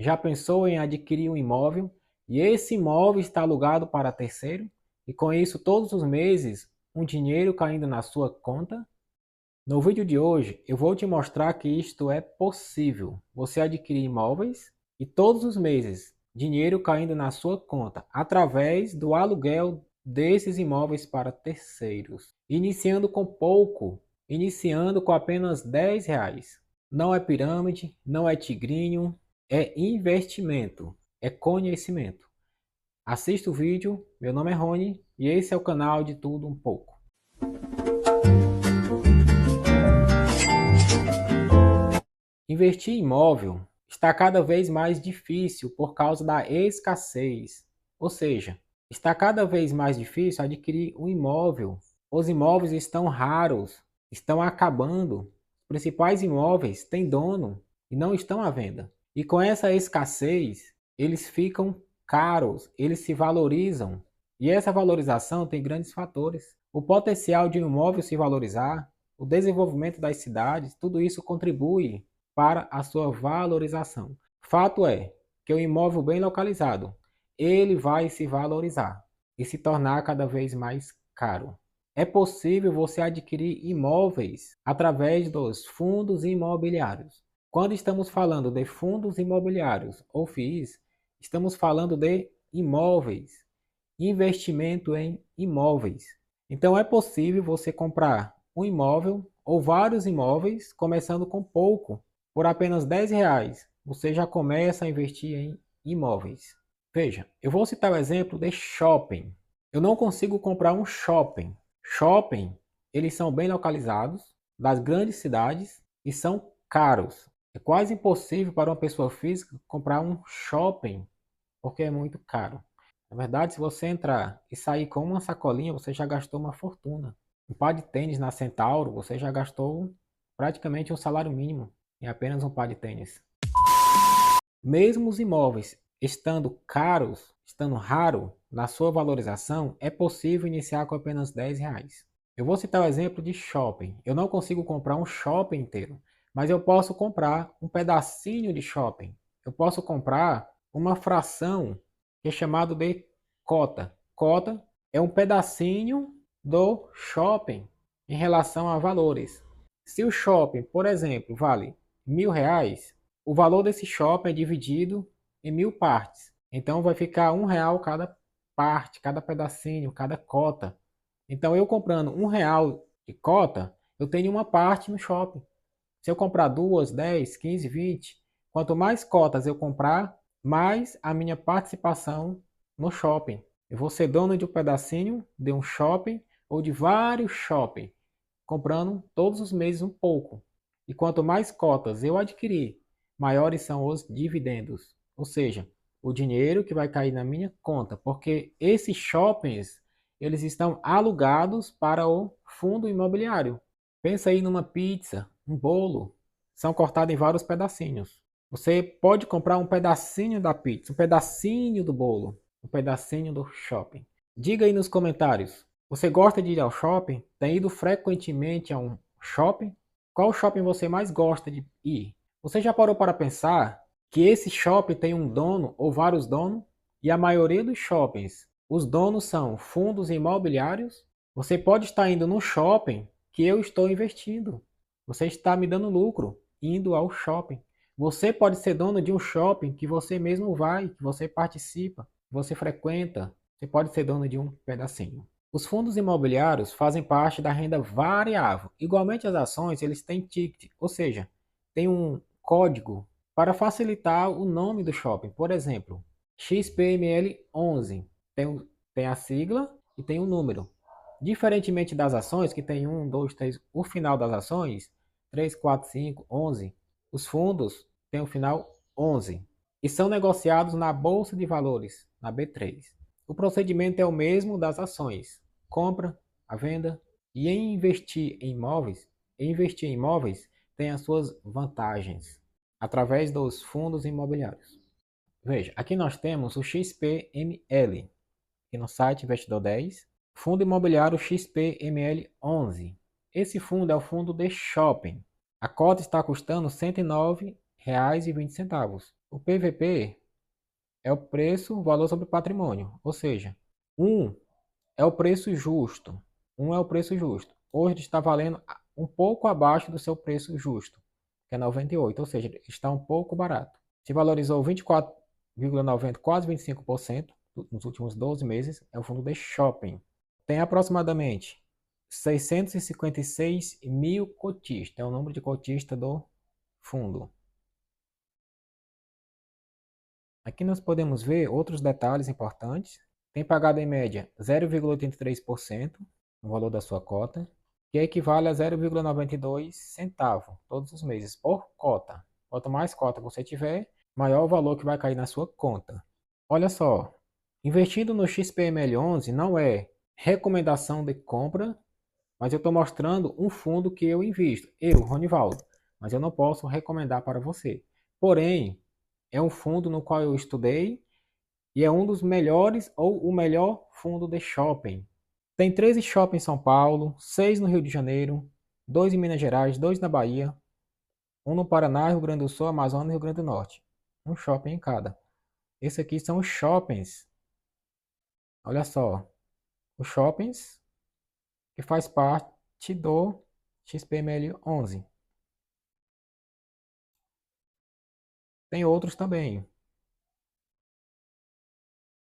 Já pensou em adquirir um imóvel e esse imóvel está alugado para terceiro? E com isso, todos os meses, um dinheiro caindo na sua conta? No vídeo de hoje, eu vou te mostrar que isto é possível. Você adquirir imóveis e todos os meses, dinheiro caindo na sua conta através do aluguel desses imóveis para terceiros. Iniciando com pouco, iniciando com apenas R$ 10. Não é pirâmide, não é tigrinho, é investimento, é conhecimento. Assista o vídeo, meu nome é Rony e esse é o canal de Tudo Um Pouco. Investir em imóvel está cada vez mais difícil por causa da escassez, ou seja, está cada vez mais difícil adquirir um imóvel. Os imóveis estão raros, estão acabando. Os principais imóveis têm dono e não estão à venda. E com essa escassez, eles ficam caros, eles se valorizam. E essa valorização tem grandes fatores. O potencial de um imóvel se valorizar, o desenvolvimento das cidades, tudo isso contribui para a sua valorização. Fato é que o imóvel bem localizado, ele vai se valorizar e se tornar cada vez mais caro. É possível você adquirir imóveis através dos fundos imobiliários. Quando estamos falando de fundos imobiliários ou FIIs, estamos falando de imóveis, investimento em imóveis. Então é possível você comprar um imóvel ou vários imóveis, começando com pouco, por apenas R$ 10, você já começa a investir em imóveis. Veja, eu vou citar o exemplo de shopping. Eu não consigo comprar um shopping. Shopping, eles são bem localizados, das grandes cidades e são caros. É quase impossível para uma pessoa física comprar um shopping, porque é muito caro. Na verdade, se você entrar e sair com uma sacolinha, você já gastou uma fortuna. Um par de tênis na Centauro, você já gastou praticamente um salário mínimo em apenas um par de tênis. Mesmo os imóveis estando caros, estando raro na sua valorização, é possível iniciar com apenas R$ 10. Eu vou citar o exemplo de shopping. Eu não consigo comprar um shopping inteiro, mas eu posso comprar um pedacinho de shopping. Eu posso comprar uma fração que é chamado de cota. Cota é um pedacinho do shopping em relação a valores. Se o shopping, por exemplo, vale R$ 1.000, o valor desse shopping é dividido em 1.000 partes. Então vai ficar R$ 1 cada parte, cada pedacinho, cada cota. Então eu comprando R$ 1 de cota, eu tenho uma parte no shopping. Se eu comprar 2, 10, 15, 20, quanto mais cotas eu comprar, mais a minha participação no shopping. Eu vou ser dono de um pedacinho de um shopping ou de vários shoppings, comprando todos os meses um pouco. E quanto mais cotas eu adquirir, maiores são os dividendos. Ou seja, o dinheiro que vai cair na minha conta, porque esses shoppings, eles estão alugados para o fundo imobiliário. Pensa aí numa pizza, um bolo, são cortados em vários pedacinhos. Você pode comprar um pedacinho da pizza, um pedacinho do bolo, um pedacinho do shopping. Diga aí nos comentários, você gosta de ir ao shopping? Tem ido frequentemente a um shopping? Qual shopping você mais gosta de ir? Você já parou para pensar que esse shopping tem um dono ou vários donos? E a maioria dos shoppings, os donos são fundos imobiliários? Você pode estar indo no shopping que eu estou investindo. Você está me dando lucro indo ao shopping. Você pode ser dono de um shopping que você mesmo vai, que você participa, que você frequenta. Você pode ser dono de um pedacinho. Os fundos imobiliários fazem parte da renda variável. Igualmente as ações, eles têm ticket, ou seja, tem um código para facilitar o nome do shopping. Por exemplo, XPML11 tem a sigla e tem o número. Diferentemente das ações, que tem 1, 2, 3, o final das ações, 3, 4, 5, 11, os fundos têm o final 11 e são negociados na Bolsa de Valores, na B3. O procedimento é o mesmo das ações, compra, a venda, e investir em imóveis tem as suas vantagens, através dos fundos imobiliários. Veja, aqui nós temos o XPML, aqui no site Investidor 10, Fundo Imobiliário XPML11. Esse fundo é o fundo de shopping. A cota está custando R$ 109,20. O PVP é o preço, valor sobre patrimônio. Ou seja, um é o preço justo. Um é o preço justo. Hoje está valendo um pouco abaixo do seu preço justo, que é 98, ou seja, está um pouco barato. Se valorizou 24,90, quase 25% nos últimos 12 meses, é o fundo de shopping. Tem aproximadamente 656 mil cotistas, é o número de cotistas do fundo. Aqui nós podemos ver outros detalhes importantes. Tem pagado em média 0,83% no valor da sua cota, que equivale a 0,92 centavo todos os meses por cota. Quanto mais cota você tiver, maior o valor que vai cair na sua conta. Olha só, investindo no XPML11 não é recomendação de compra, mas eu estou mostrando um fundo que eu invisto, eu, Ronivaldo, mas eu não posso recomendar para você. Porém, é um fundo no qual eu estudei e é um dos melhores ou o melhor fundo de shopping. Tem 13 shoppings em São Paulo, 6 no Rio de Janeiro, 2 em Minas Gerais, 2 na Bahia, um no Paraná, Rio Grande do Sul, Amazonas e Rio Grande do Norte. Um shopping em cada. Esse aqui são os shoppings. Olha só, os shoppings que faz parte do XPML 11. Tem outros também.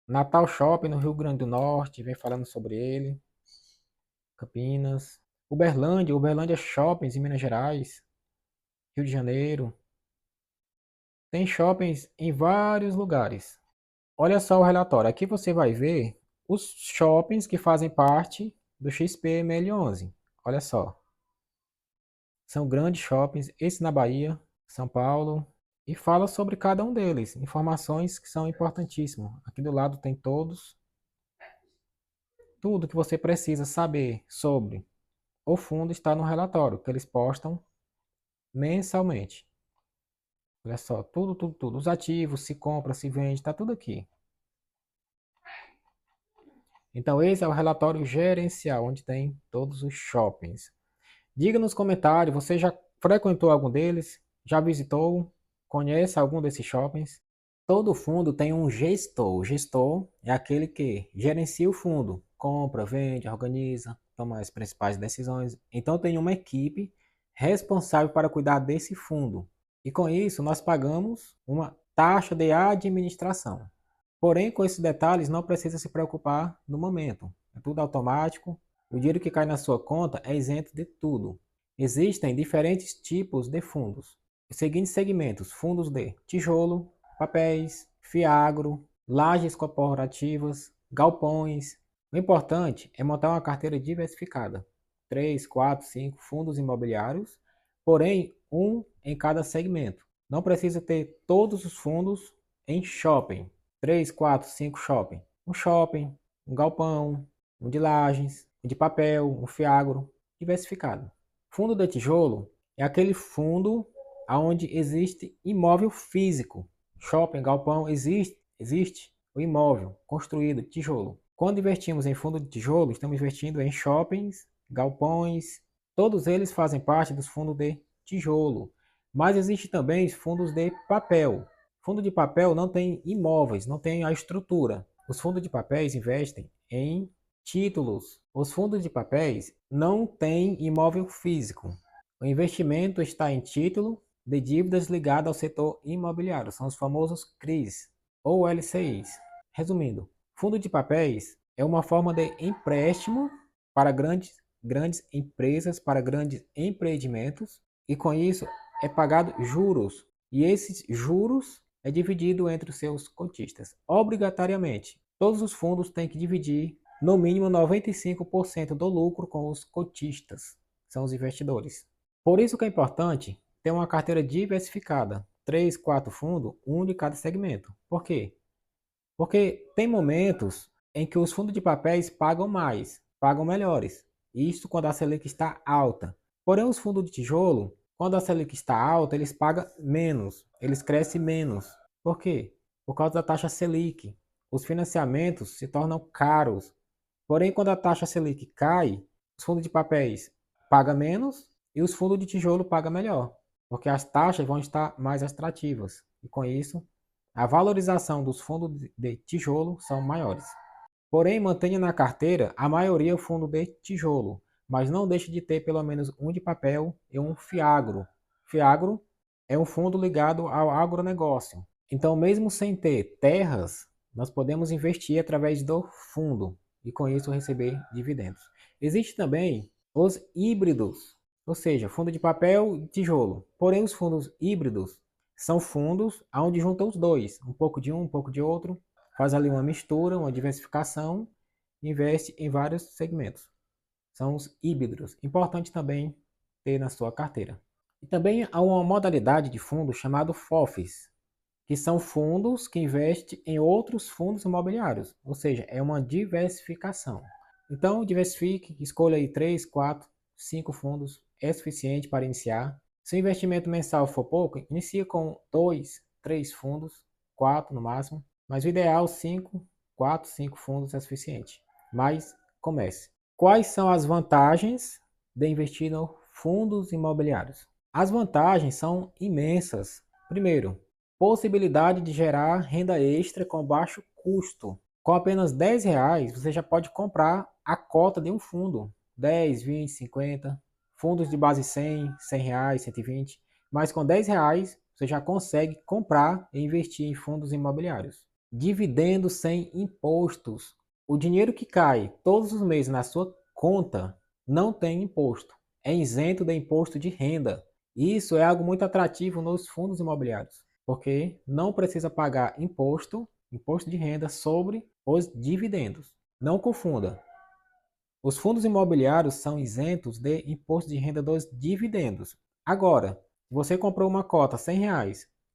Natal Shopping no Rio Grande do Norte, vem falando sobre ele. Campinas. Uberlândia Shoppings em Minas Gerais, Rio de Janeiro. Tem shoppings em vários lugares. Olha só o relatório. Aqui você vai ver os shoppings que fazem parte do XPML11. Olha só. São grandes shoppings, esse na Bahia, São Paulo, e fala sobre cada um deles. Informações que são importantíssimas. Aqui do lado tem todos. Tudo que você precisa saber sobre o fundo está no relatório que eles postam mensalmente. Olha só, tudo. Os ativos, se compra, se vende, está tudo aqui. Então, esse é o relatório gerencial, onde tem todos os shoppings. Diga nos comentários, você já frequentou algum deles? Já visitou? Conhece algum desses shoppings? Todo fundo tem um gestor. O gestor é aquele que gerencia o fundo, compra, vende, organiza, toma as principais decisões. Então, tem uma equipe responsável para cuidar desse fundo. E com isso, nós pagamos uma taxa de administração. Porém, com esses detalhes, não precisa se preocupar no momento. É tudo automático. O dinheiro que cai na sua conta é isento de tudo. Existem diferentes tipos de fundos. Os seguintes segmentos: fundos de tijolo, papéis, fiagro, lajes corporativas, galpões. O importante é montar uma carteira diversificada. 3, 4, 5 fundos imobiliários, porém um em cada segmento. Não precisa ter todos os fundos em shopping. 3, 4, 5 shopping, um galpão, um de lajes, um de papel, um fiagro, diversificado. Fundo de tijolo é aquele fundo onde existe imóvel físico. Shopping, galpão, existe o imóvel construído, tijolo. Quando investimos em fundo de tijolo, estamos investindo em shoppings, galpões, todos eles fazem parte dos fundos de tijolo. Mas existe também fundos de papel. Fundo de papel não tem imóveis, não tem a estrutura. Os fundos de papéis investem em títulos. Os fundos de papéis não têm imóvel físico. O investimento está em título de dívidas ligadas ao setor imobiliário, são os famosos CRIs ou LCIs. Resumindo, fundo de papéis é uma forma de empréstimo para grandes empresas, para grandes empreendimentos, e com isso é pagado juros. E esses juros é dividido entre os seus cotistas. Obrigatoriamente, todos os fundos têm que dividir no mínimo 95% do lucro com os cotistas, são os investidores. Por isso que é importante ter uma carteira diversificada, 3, 4 fundos, um de cada segmento. Por quê? Porque tem momentos em que os fundos de papéis pagam mais, pagam melhores. Isso quando a Selic está alta. Porém, os fundos de tijolo, quando a Selic está alta, eles pagam menos, eles crescem menos. Por quê? Por causa da taxa Selic. Os financiamentos se tornam caros. Porém, quando a taxa Selic cai, os fundos de papéis pagam menos e os fundos de tijolo pagam melhor, porque as taxas vão estar mais atrativas. E com isso, a valorização dos fundos de tijolo são maiores. Porém, mantenha na carteira a maioria fundo de tijolo, mas não deixe de ter pelo menos um de papel e um fiagro. Fiagro é um fundo ligado ao agronegócio. Então, mesmo sem ter terras, nós podemos investir através do fundo e com isso receber dividendos. Existe também os híbridos, ou seja, fundo de papel e tijolo. Porém, os fundos híbridos são fundos onde juntam os dois, um pouco de um pouco de outro, faz ali uma mistura, uma diversificação, investe em vários segmentos. São os híbridos. Importante também ter na sua carteira. E também há uma modalidade de fundo chamado FOFs, que são fundos que investem em outros fundos imobiliários, ou seja, é uma diversificação. Então, diversifique, escolha aí 3, 4, 5 fundos, é suficiente para iniciar. Se o investimento mensal for pouco, inicie com 2, 3 fundos, 4 no máximo, mas o ideal 5, 4, 5 fundos é suficiente. Mas comece. Quais são as vantagens de investir em fundos imobiliários? As vantagens são imensas. Primeiro, possibilidade de gerar renda extra com baixo custo. Com apenas R$ 10, você já pode comprar a cota de um fundo. 10, 20, 50. Fundos de base 100, R$ 100, 120. Mas com R$ 10, você já consegue comprar e investir em fundos imobiliários. Dividendos sem impostos. O dinheiro que cai todos os meses na sua conta não tem imposto. É isento de imposto de renda. Isso é algo muito atrativo nos fundos imobiliários, porque não precisa pagar imposto de renda sobre os dividendos. Não confunda. Os fundos imobiliários são isentos de imposto de renda dos dividendos. Agora, se você comprou uma cota R$ 100,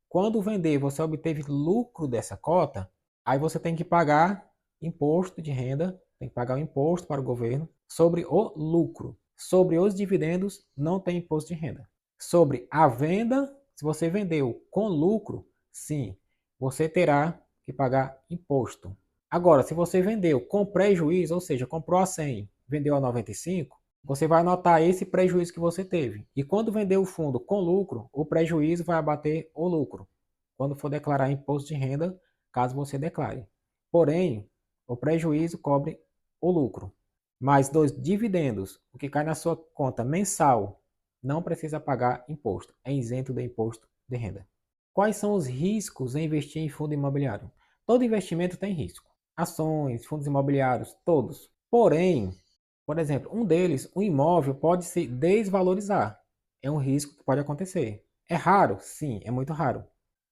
quando vender você obteve lucro dessa cota, aí você tem que pagar imposto de renda, tem que pagar o imposto para o governo sobre o lucro. Sobre os dividendos não tem imposto de renda. Sobre a venda, se você vendeu com lucro, sim, você terá que pagar imposto. Agora, se você vendeu com prejuízo, ou seja, comprou a 100, vendeu a 95, você vai anotar esse prejuízo que você teve. E quando vender o fundo com lucro, o prejuízo vai abater o lucro. Quando for declarar imposto de renda, caso você declare. Porém, o prejuízo cobre o lucro. Mas dos dividendos, o que cai na sua conta mensal, não precisa pagar imposto. É isento de imposto de renda. Quais são os riscos em investir em fundo imobiliário? Todo investimento tem risco. Ações, fundos imobiliários, todos. Porém, por exemplo, um deles, um imóvel pode se desvalorizar. É um risco que pode acontecer. É raro? Sim, é muito raro.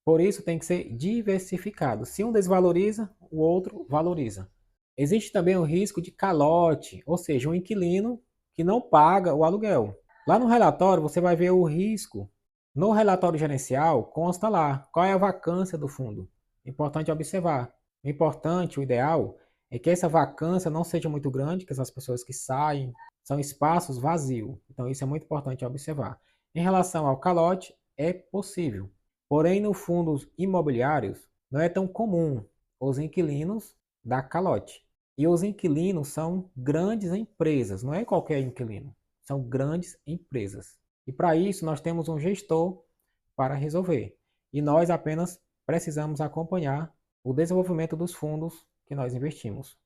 Por isso tem que ser diversificado. Se um desvaloriza, o outro valoriza. Existe também o risco de calote, ou seja, um inquilino que não paga o aluguel. Lá no relatório você vai ver o risco. No relatório gerencial consta lá qual é a vacância do fundo. Importante observar. O importante, o ideal, é que essa vacância não seja muito grande, que essas pessoas que saem são espaços vazios. Então isso é muito importante observar. Em relação ao calote, é possível. Porém, nos fundos imobiliários, não é tão comum os inquilinos dar calote. E os inquilinos são grandes empresas, não é qualquer inquilino, são grandes empresas. E para isso nós temos um gestor para resolver. E nós apenas precisamos acompanhar o desenvolvimento dos fundos que nós investimos.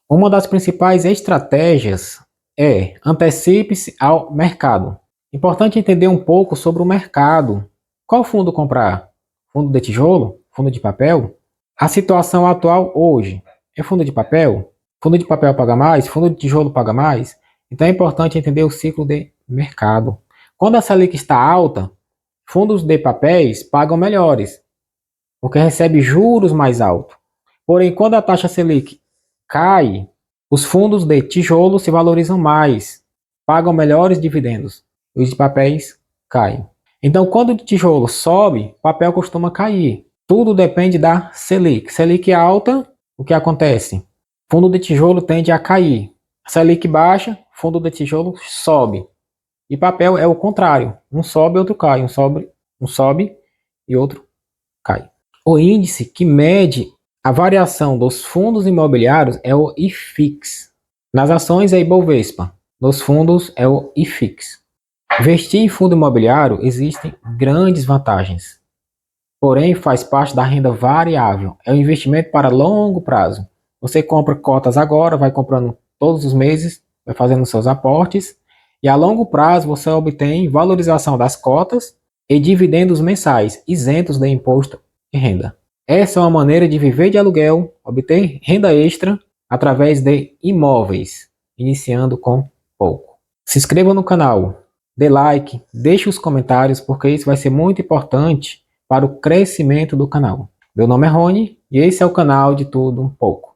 Uma das principais estratégias é antecipe-se ao mercado. Importante entender um pouco sobre o mercado. Qual fundo comprar? Fundo de tijolo? Fundo de papel? A situação atual hoje é fundo de papel? Fundo de papel paga mais? Fundo de tijolo paga mais? Então é importante entender o ciclo de mercado. Quando a Selic está alta, fundos de papéis pagam melhores, porque recebe juros mais altos. Porém, quando a taxa Selic cai, os fundos de tijolo se valorizam mais, pagam melhores dividendos. Os de papéis caem. Então, quando o de tijolo sobe, papel costuma cair. Tudo depende da Selic. Selic alta, o que acontece? Fundo de tijolo tende a cair. Selic baixa, fundo de tijolo sobe. E papel é o contrário. Um sobe, outro cai. Um sobe e outro cai. O índice que mede a variação dos fundos imobiliários é o IFIX. Nas ações é Ibovespa. Nos fundos é o IFIX. Investir em fundo imobiliário existem grandes vantagens. porém faz parte da renda variável. É um investimento para longo prazo. Você compra cotas agora, vai comprando todos os meses, vai fazendo seus aportes, e a longo prazo você obtém valorização das cotas e dividendos mensais, isentos de imposto de renda. Essa é uma maneira de viver de aluguel, obter renda extra através de imóveis, iniciando com pouco. Se inscreva no canal, dê like, deixe os comentários, porque isso vai ser muito importante para o crescimento do canal. Meu nome é Rony e esse é o canal de Tudo Um Pouco.